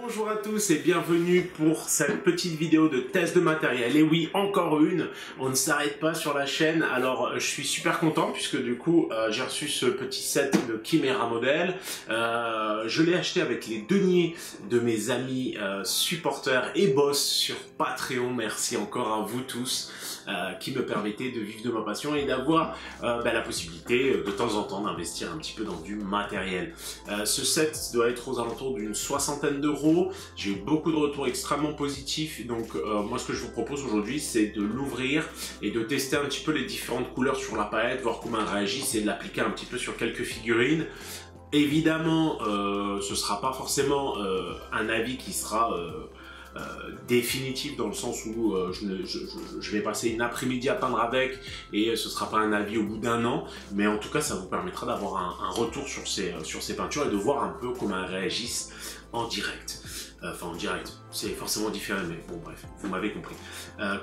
Bonjour à tous et bienvenue pour cette petite vidéo de test de matériel. Et oui, encore une, on ne s'arrête pas sur la chaîne. Alors je suis super content puisque du coup j'ai reçu ce petit set de Chimera Model. Je l'ai acheté avec les deniers de mes amis supporters et boss sur Patreon. Merci encore à vous tous qui me permettez de vivre de ma passion et d'avoir la possibilité de temps en temps d'investir un petit peu dans du matériel. Ce set doit être aux alentours d'une soixantaine d'euros. J'ai eu beaucoup de retours extrêmement positifs, donc moi ce que je vous propose aujourd'hui c'est de l'ouvrir et de tester un petit peu les différentes couleurs sur la palette, voir comment elles réagissent et de l'appliquer un petit peu sur quelques figurines. Évidemment ce ne sera pas forcément un avis qui sera définitif dans le sens où je vais passer une après-midi à peindre avec et ce sera pas un avis au bout d'un an, mais en tout cas ça vous permettra d'avoir un retour sur ces peintures et de voir un peu comment elles réagissent en direct. Enfin en direct, c'est forcément différent, mais bon bref, vous m'avez compris.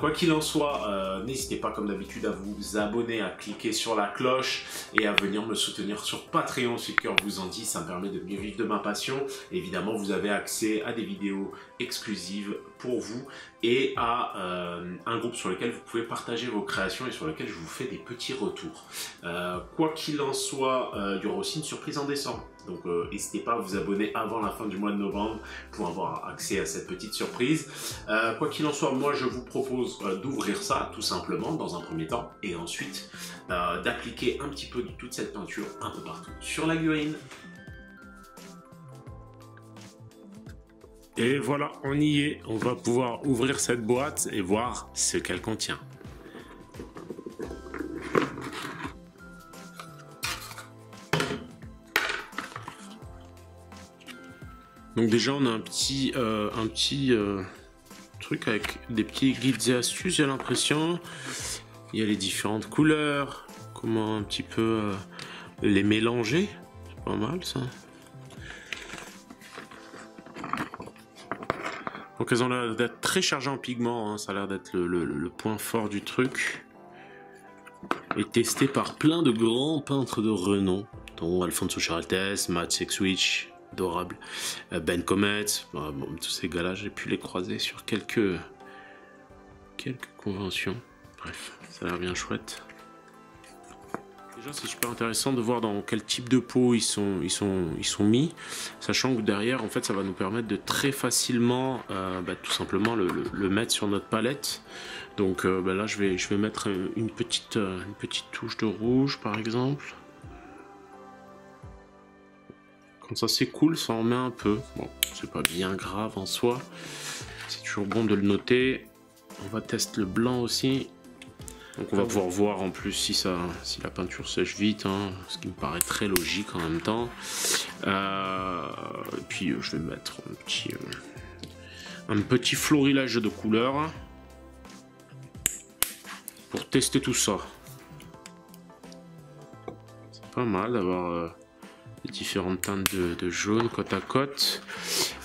Quoi qu'il en soit, n'hésitez pas comme d'habitude à vous abonner, à cliquer sur la cloche et à venir me soutenir sur Patreon si le cœur vous en dit, ça me permet de mieux vivre de ma passion. Évidemment, vous avez accès à des vidéos exclusives pour vous et à un groupe sur lequel vous pouvez partager vos créations et sur lequel je vous fais des petits retours. Quoi qu'il en soit, il y aura aussi une surprise en décembre. Donc n'hésitez pas à vous abonner avant la fin du mois de novembre pour avoir accès à cette petite surprise. Quoi qu'il en soit, moi je vous propose d'ouvrir ça tout simplement dans un premier temps et ensuite d'appliquer un petit peu de toute cette peinture un peu partout sur la figurine. Et voilà, on y est. On va pouvoir ouvrir cette boîte et voir ce qu'elle contient. Donc déjà on a un petit truc avec des petits guides et astuces, j'ai l'impression. Il y a les différentes couleurs, comment un petit peu les mélanger, c'est pas mal ça. Donc elles ont l'air d'être très chargées en pigments, hein. Ça a l'air d'être le point fort du truc. Et testé par plein de grands peintres de renom, dont Alfonso Charaltes, Matt Sexwich, adorable, Ben Comet, bon, tous ces gars-là, j'ai pu les croiser sur quelques conventions. Bref, ça a l'air bien chouette. Déjà, c'est super intéressant de voir dans quel type de peau ils sont mis, sachant que derrière, en fait, ça va nous permettre de très facilement, tout simplement, le mettre sur notre palette. Donc là, je vais mettre une petite touche de rouge, par exemple. Comme ça, c'est cool, ça en met un peu. Bon, c'est pas bien grave en soi. C'est toujours bon de le noter. On va tester le blanc aussi. Donc on va pouvoir voir en plus si la peinture sèche vite, hein, ce qui me paraît très logique en même temps. Et puis je vais mettre un petit florilège de couleurs pour tester tout ça. C'est pas mal d'avoir les différentes teintes de jaune côte à côte.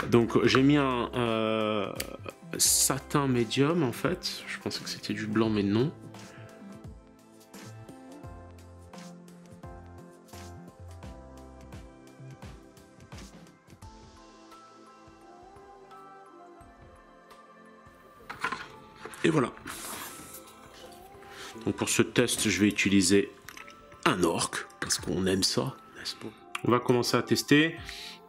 Donc j'ai mis un satin médium en fait. Je pensais que c'était du blanc mais non. Et voilà. Donc pour ce test, je vais utiliser un orc, parce qu'on aime ça, n'est-ce pas? On va commencer à tester.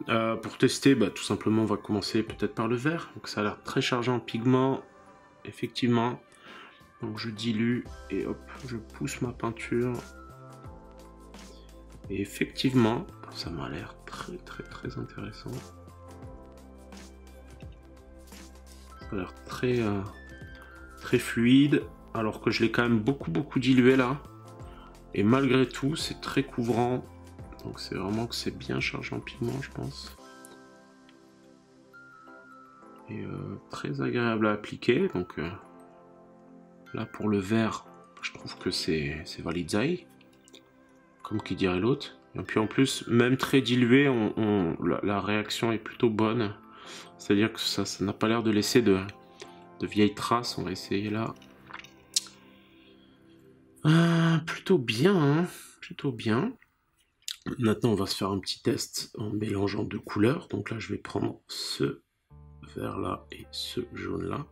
Pour tester, tout simplement, on va commencer peut-être par le vert. Donc ça a l'air très chargé en pigments, effectivement. Donc je dilue et hop, je pousse ma peinture. Et effectivement, ça m'a l'air très intéressant. Ça a l'air très fluide, alors que je l'ai quand même beaucoup dilué là. Et malgré tout, c'est très couvrant. Donc c'est vraiment que c'est bien chargé en pigments, je pense. Et très agréable à appliquer. Donc là pour le vert, je trouve que c'est validé, comme qui dirait l'autre. Et puis en plus, même très dilué, la réaction est plutôt bonne. C'est-à-dire que ça n'a pas l'air de laisser de vieilles traces. On va essayer là. Plutôt bien, hein, plutôt bien. Maintenant, on va se faire un petit test en mélangeant deux couleurs. Donc là, je vais prendre ce vert là et ce jaune là.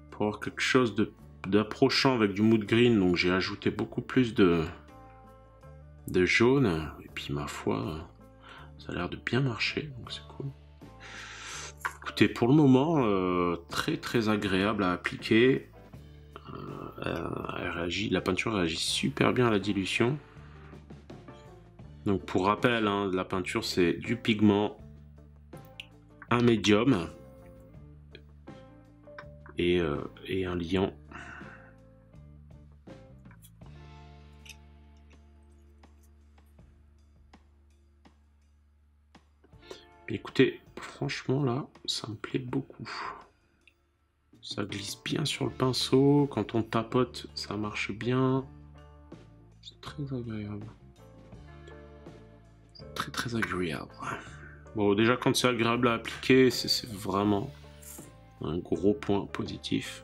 Pour avoir quelque chose d'approchant avec du mood green, donc j'ai ajouté beaucoup plus de jaune, et puis ma foi, ça a l'air de bien marcher, donc c'est cool. Écoutez, pour le moment, très agréable à appliquer. La peinture réagit super bien à la dilution. Donc pour rappel, hein, la peinture c'est du pigment, un médium et un liant. Écoutez, franchement là, ça me plaît beaucoup. Ça glisse bien sur le pinceau, quand on tapote, ça marche bien. C'est très agréable. Très agréable. Bon, déjà quand c'est agréable à appliquer, c'est vraiment un gros point positif.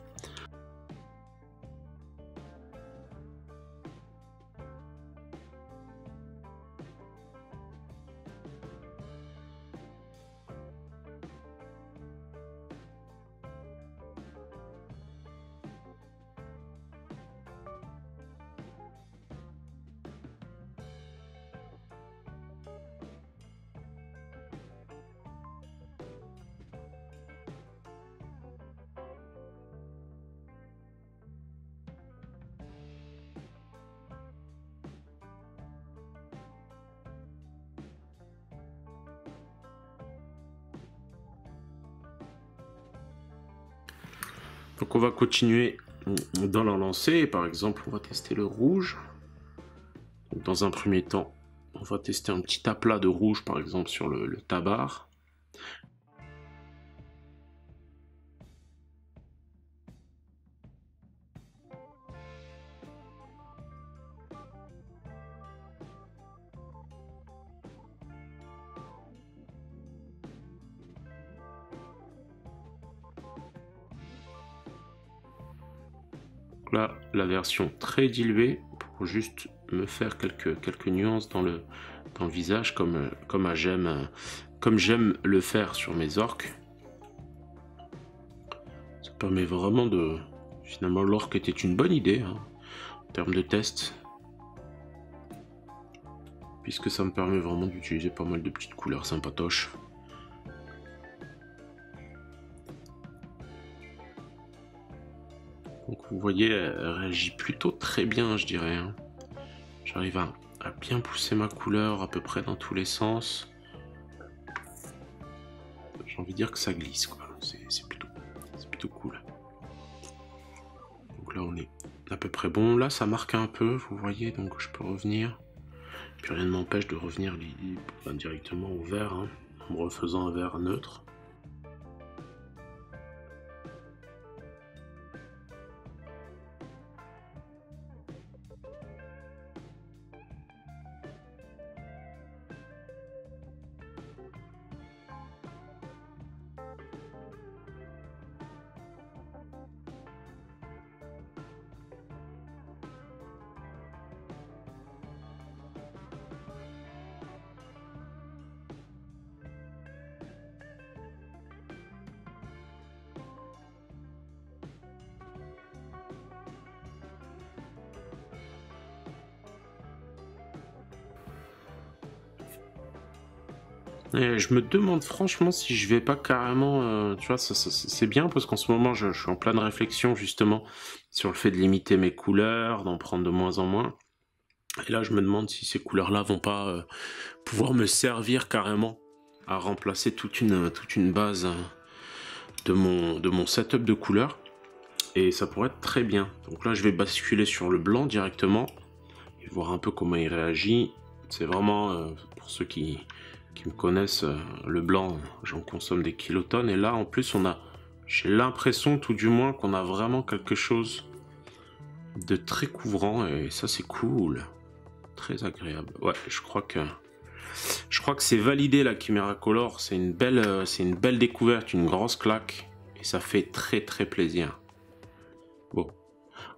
Donc on va continuer dans la lancée. Par exemple, on va tester le rouge. Donc dans un premier temps, on va tester un petit aplat de rouge, par exemple sur le tabard. Là, la version très diluée pour juste me faire quelques nuances dans le visage comme j'aime le faire sur mes orques. Ça permet vraiment de... Finalement, l'orque était une bonne idée hein, en termes de test, puisque ça me permet vraiment d'utiliser pas mal de petites couleurs sympatoches. Donc vous voyez, elle réagit plutôt très bien, je dirais. Hein. J'arrive à bien pousser ma couleur à peu près dans tous les sens. J'ai envie de dire que ça glisse, quoi. C'est plutôt cool. Donc là, on est à peu près bon. Là, ça marque un peu, vous voyez, donc je peux revenir. Puis rien ne m'empêche de revenir directement au vert, hein, en me refaisant un vert neutre. Et je me demande franchement si je vais pas carrément, tu vois, c'est bien parce qu'en ce moment je suis en pleine réflexion justement sur le fait de limiter mes couleurs, d'en prendre de moins en moins. Et là je me demande si ces couleurs-là vont pas pouvoir me servir carrément à remplacer toute une base de mon setup de couleurs. Et ça pourrait être très bien. Donc là je vais basculer sur le blanc directement et voir un peu comment il réagit. C'est vraiment pour ceux qui me connaissent, le blanc, j'en consomme des kilotonnes. Et là, en plus, on a J'ai l'impression tout du moins qu'on a vraiment quelque chose de très couvrant et ça c'est cool. Très agréable. Ouais, je crois que c'est validé la Chimera Color. C'est une belle découverte, une grosse claque et ça fait très plaisir. Bon,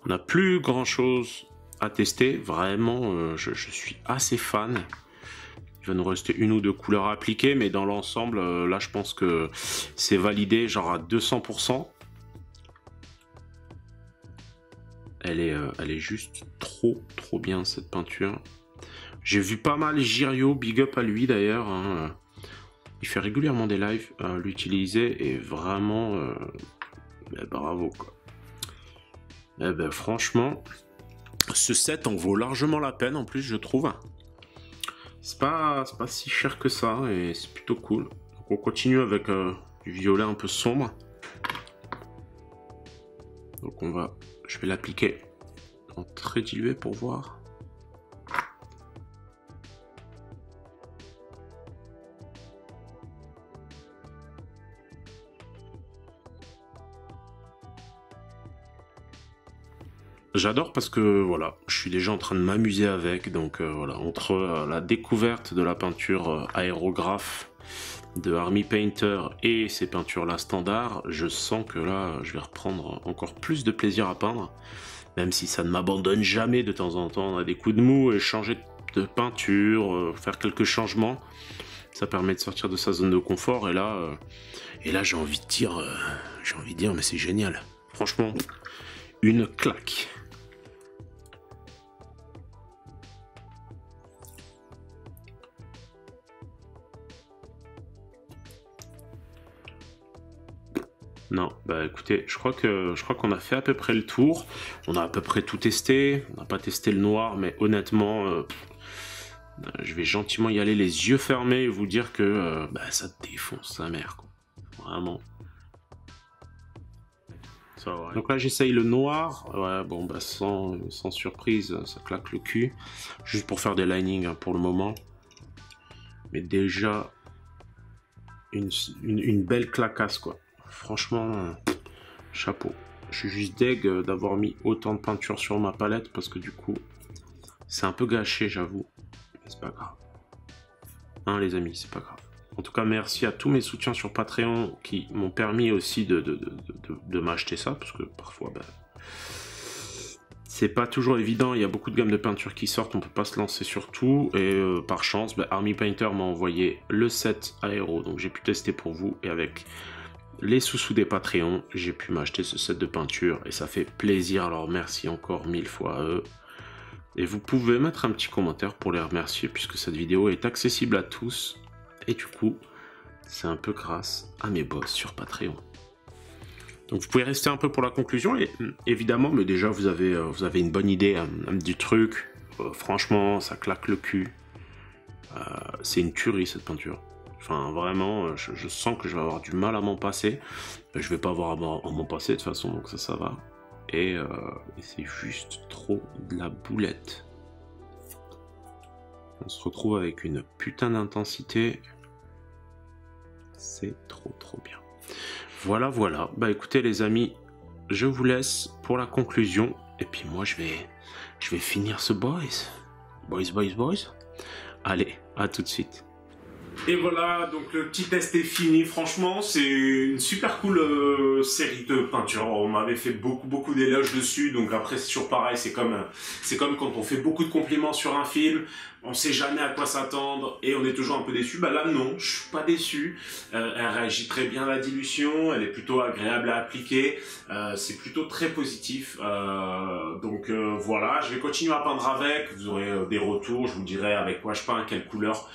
on n'a plus grand chose à tester. Vraiment, je suis assez fan. Il va nous rester une ou deux couleurs à appliquer, mais dans l'ensemble, là, je pense que c'est validé, genre à 200%. Elle est juste trop bien, cette peinture. J'ai vu pas mal Girio, big up à lui d'ailleurs. Hein. Il fait régulièrement des lives, l'utiliser, et vraiment, bravo, quoi. Eh ben, franchement, ce set en vaut largement la peine, en plus, je trouve. C'est pas si cher que ça et c'est plutôt cool. Donc on continue avec du violet un peu sombre. Donc je vais l'appliquer en très dilué pour voir. J'adore parce que voilà, je suis déjà en train de m'amuser avec, donc voilà, entre la découverte de la peinture aérographe de Army Painter et ces peintures là standard, je sens que là je vais reprendre encore plus de plaisir à peindre, même si ça ne m'abandonne jamais. De temps en temps on a des coups de mou et changer de peinture, faire quelques changements, ça permet de sortir de sa zone de confort et là j'ai envie de dire mais c'est génial, franchement une claque. Non, bah écoutez, je crois qu'on a fait à peu près le tour. On a à peu près tout testé. On n'a pas testé le noir, mais honnêtement, je vais gentiment y aller les yeux fermés et vous dire que ça défonce sa mère, quoi. Vraiment. Ça va. Donc là, j'essaye le noir. Ouais, bon, bah sans surprise, ça claque le cul. Juste pour faire des linings hein, pour le moment. Mais déjà, une belle clacasse, quoi. Franchement, chapeau. Je suis juste deg d'avoir mis autant de peinture sur ma palette parce que du coup, c'est un peu gâché, j'avoue. Mais c'est pas grave. Hein, les amis, c'est pas grave. En tout cas, merci à tous mes soutiens sur Patreon qui m'ont permis aussi de m'acheter ça parce que parfois, c'est pas toujours évident. Il y a beaucoup de gammes de peinture qui sortent, on peut pas se lancer sur tout. Et par chance, Army Painter m'a envoyé le set aéro, donc j'ai pu tester pour vous et avec les sous-sous des Patreons, j'ai pu m'acheter ce set de peinture et ça fait plaisir, alors merci encore 1000 fois à eux. Et vous pouvez mettre un petit commentaire pour les remercier puisque cette vidéo est accessible à tous et du coup, c'est un peu grâce à mes boss sur Patreon. Donc vous pouvez rester un peu pour la conclusion et évidemment, mais déjà vous avez une bonne idée du truc. Franchement, ça claque le cul. C'est une tuerie cette peinture. Enfin, vraiment, je sens que je vais avoir du mal à m'en passer. Je vais pas avoir à m'en passer de toute façon, donc ça va. Et c'est juste trop de la boulette. On se retrouve avec une putain d'intensité. C'est trop bien. Voilà. Bah écoutez les amis, je vous laisse pour la conclusion. Et puis moi, je vais finir ce boys. Boys. Allez, à tout de suite. Et voilà, donc le petit test est fini. Franchement, c'est une super cool série de peintures. On m'avait fait beaucoup d'éloges dessus, donc après c'est toujours pareil. C'est comme quand on fait beaucoup de compliments sur un film. On sait jamais à quoi s'attendre et on est toujours un peu déçu. Bah là non, je suis pas déçu. Elle réagit très bien à la dilution, elle est plutôt agréable à appliquer. C'est plutôt très positif. Donc voilà, je vais continuer à peindre avec. Vous aurez des retours, je vous dirai avec quoi je peins, à quelle couleur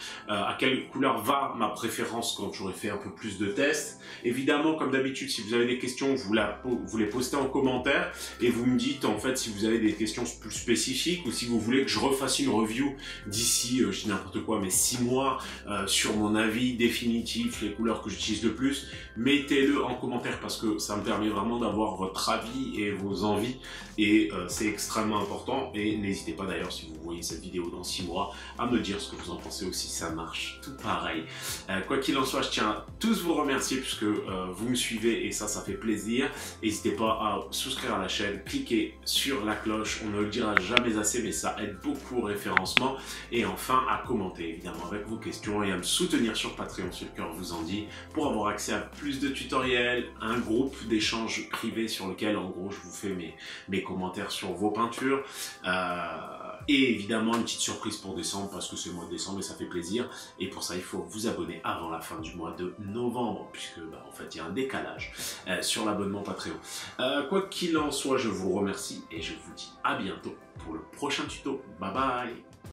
va ma préférence quand j'aurai fait un peu plus de tests. Évidemment, comme d'habitude, si vous avez des questions, vous les postez en commentaire et vous me dites en fait si vous avez des questions plus spécifiques ou si vous voulez que je refasse une review d'ici, je dis n'importe quoi, mais 6 mois sur mon avis définitif, les couleurs que j'utilise le plus. Mettez-le en commentaire parce que ça me permet vraiment d'avoir votre avis et vos envies et c'est extrêmement important. Et n'hésitez pas d'ailleurs, si vous voyez cette vidéo dans 6 mois, à me dire ce que vous en pensez aussi, ça marche tout pareil. pareil. Quoi qu'il en soit, je tiens à tous vous remercier puisque vous me suivez et ça fait plaisir. N'hésitez pas à souscrire à la chaîne, cliquez sur la cloche, on ne le dira jamais assez mais ça aide beaucoup au référencement. Et enfin à commenter évidemment avec vos questions et à me soutenir sur Patreon si le cœur vous en dit pour avoir accès à plus de tutoriels, un groupe d'échange privé sur lequel en gros je vous fais mes commentaires sur vos peintures. Et évidemment une petite surprise pour décembre parce que c'est le mois de décembre et ça fait plaisir. Et pour ça il faut vous abonner avant la fin du mois de novembre puisque en fait il y a un décalage sur l'abonnement Patreon. Quoi qu'il en soit, je vous remercie et je vous dis à bientôt pour le prochain tuto. Bye bye.